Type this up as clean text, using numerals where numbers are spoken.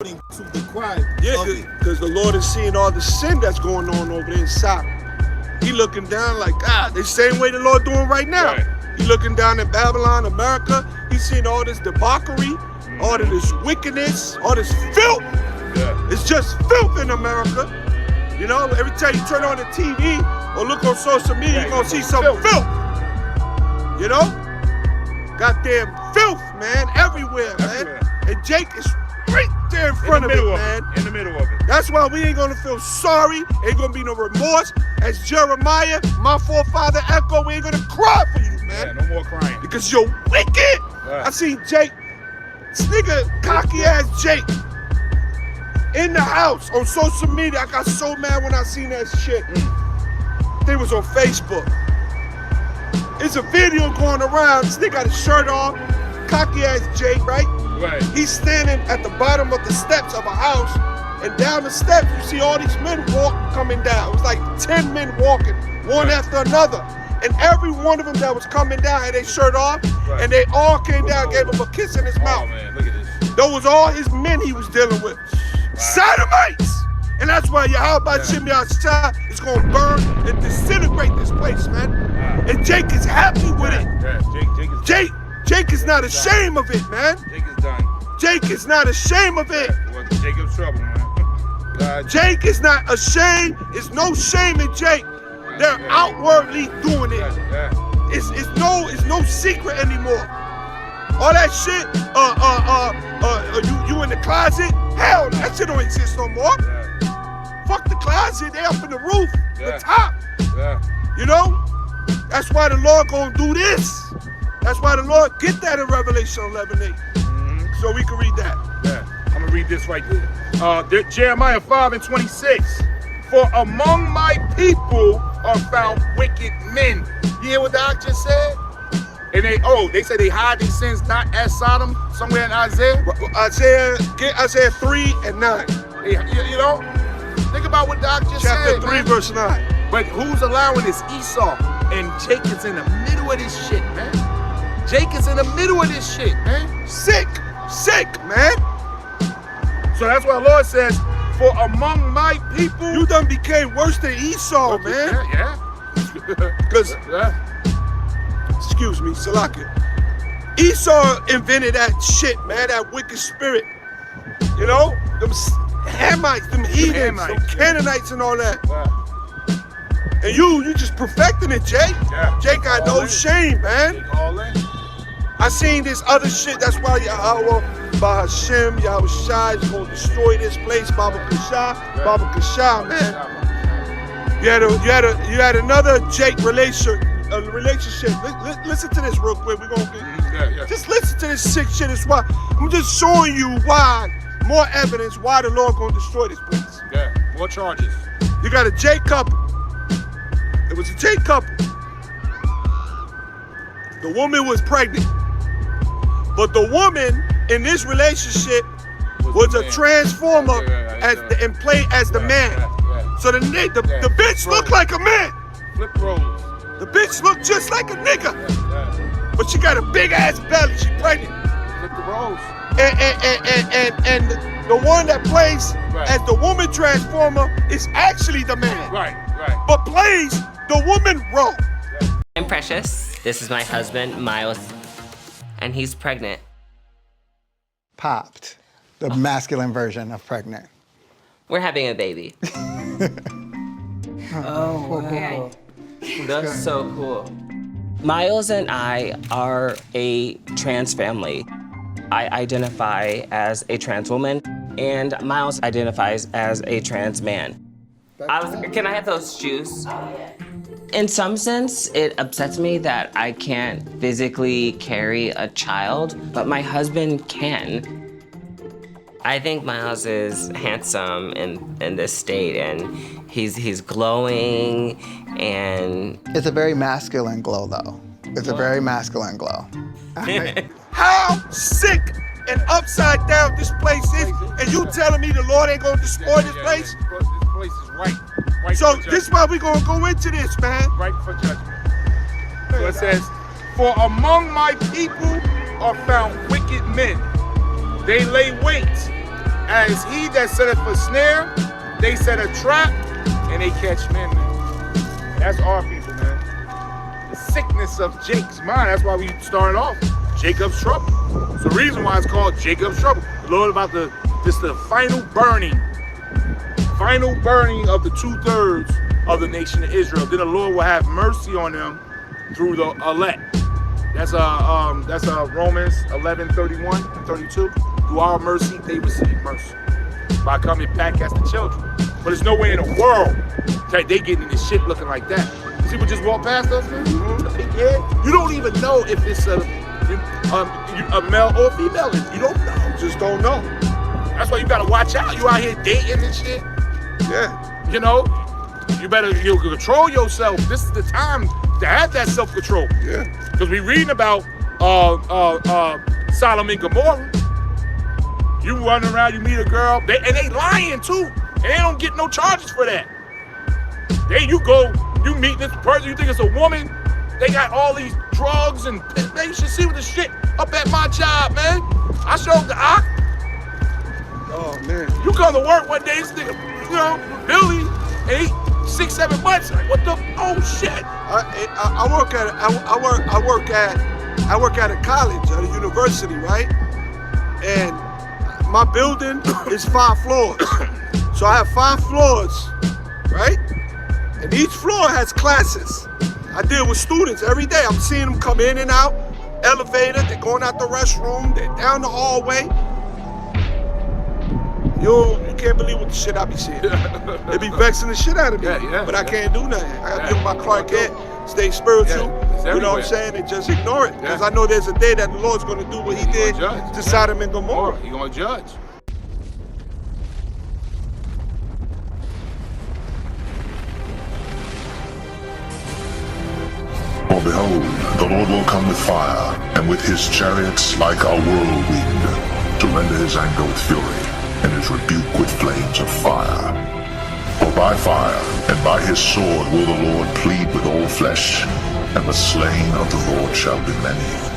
to the crime. Yeah, because the Lord is seeing all the sin that's going on over there inside. He looking down like, the same way the Lord doing right now. Right. He looking down at Babylon, America. He's seeing all this debauchery, all of this wickedness, all this filth. Yeah. It's just filth in America. You know, every time you turn on the TV or look on social media, you're gonna see some filth. You know? Goddamn filth, man, everywhere, man. And Jake is right there in front of it, man. In the middle of it. That's why we ain't gonna feel sorry. Ain't gonna be no remorse. As Jeremiah, my forefather Echo, we ain't gonna cry for you, man. Yeah, no more crying. Because you're wicked. I seen Jake, this nigga, cocky ass Jake, in the house on social media. I got so mad when I seen that shit. It was on Facebook. It's a video going around. This nigga got his shirt off, cocky ass Jake, right? Right. He's standing at the bottom of the steps of a house, and down the steps you see all these men coming down. It was like 10 men walking, one after another. And every one of them that was coming down had their shirt off, and they all came down, gave him a kiss in his mouth. Man, look at this. Those was all his men he was dealing with. Sodomites! And that's why Yahweh Shem Yahshua is going to burn and disintegrate this place, man. And Jake is happy with it. Jake is not ashamed of it, man. Jake is done. Jake is not ashamed of it. Well, Jacob's trouble, man. Jake is not ashamed. There's no shame in Jake. They're outwardly doing it. It's no secret anymore. All that shit, you in the closet? Hell, that shit don't exist no more. Fuck the closet, they up in the roof, the top. You know? That's why the Lord gonna do this. That's why the Lord get that in Revelation 11:8. So we can read that. Yeah, I'm gonna read this right there. Jeremiah 5:26. For among my people are found wicked men. You hear what the doc just said? And they say they hide their sins not as Sodom, somewhere in Isaiah. Get Isaiah 3:9. You know? Think about what Doc just said. Chapter 3, verse 9. But who's allowing this? Esau. And Jake is in the middle of this shit, man. Jake is in the middle of this shit, man. Sick, man. So that's why the Lord says, for among my people. You done became worse than Esau, man. Yeah. Because, excuse me, Salakia. Esau invented that shit, man, that wicked spirit. You know? Them Hamites, them heathens, them Canaanites and all that. And you just perfecting it, Jake. Yeah. Jake got no shame, man. I seen this other shit. That's why Yahweh, Bahashem, Yahweh Shai is going to destroy this place. Baba Kasha, man. You had another Jake relationship. Listen to this real quick. We're gonna get. Just listen to this sick shit. It's why I'm just showing you why. More evidence why the Lord gonna destroy this place. Yeah. More charges. You got a Jake couple. It was a Jake couple. The woman was pregnant. But the woman in this relationship was a transformer and played as the man. So the bitch looked like a man. Flip roles. The bitch looked just like a nigga. But she got a big ass belly. She pregnant. Flip the roles. And the one that plays as the woman transformer is actually the man. Right. But plays the woman role. I'm Precious. This is my husband, Miles. And he's pregnant. Popped. The masculine version of pregnant. We're having a baby. Cool. That's so cool. Miles and I are a trans family. I identify as a trans woman, and Miles identifies as a trans man. Can I have those shoes? In some sense, it upsets me that I can't physically carry a child, but my husband can. I think Miles is handsome in this state, and he's glowing, and... It's a very masculine glow, though. It's a very masculine glow. How sick and upside down this place is, and you telling me the Lord ain't gonna destroy this place? This place is right. So this is why we gonna go into this, man. Right for judgment. So it says, for among my people are found wicked men. They lay wait as he that setteth for snare, they set a trap, and they catch men, man. That's our people, man. The sickness of Jake's mind. That's why we started off Jacob's trouble. It's the reason why it's called Jacob's trouble. The Lord about the final burning of the 2/3 of the nation of Israel. Then the Lord will have mercy on them through the elect. That's Romans 11:31-32. Through our mercy, they receive mercy by coming back as the children. But there's no way in the world that they getting this shit looking like that. See what just walked past us, man? The big head. You don't even know if it's a male or female. You don't know. Just don't know. That's why you gotta watch out. You out here dating and shit. Yeah. You know, you control yourself. This is the time to have that self-control. Yeah. Because we reading about Sodom and Gomorrah. You running around, you meet a girl, and they lying too. And they don't get no charges for that. You meet this person, you think it's a woman, they got all these drugs and man, you should see what the shit up at my job, man. I showed the Ock. Oh man. You come to work one day, this nigga, Billy, 8, 6, 7 months. Like, what the? Oh shit! I work at a college, at a university, right? And my building is 5 floors, so I have 5 floors, right? And each floor has classes. I deal with students every day. I'm seeing them come in and out, elevator. They're going out the restroom. They're down the hallway. You can't believe what the shit I be seeing. It be vexing the shit out of me. But I can't do nothing. I gotta give my Clark Kent, stay spiritual. You know what I'm saying? And just ignore it. Because I know there's a day that the Lord's gonna do what he did to Sodom and Gomorrah. He's gonna judge. For behold, the Lord will come with fire, and with his chariots like a whirlwind, to render his anger with fury, and his rebuke with flames of fire. For by fire and by his sword will the Lord plead with all flesh, and the slain of the Lord shall be many.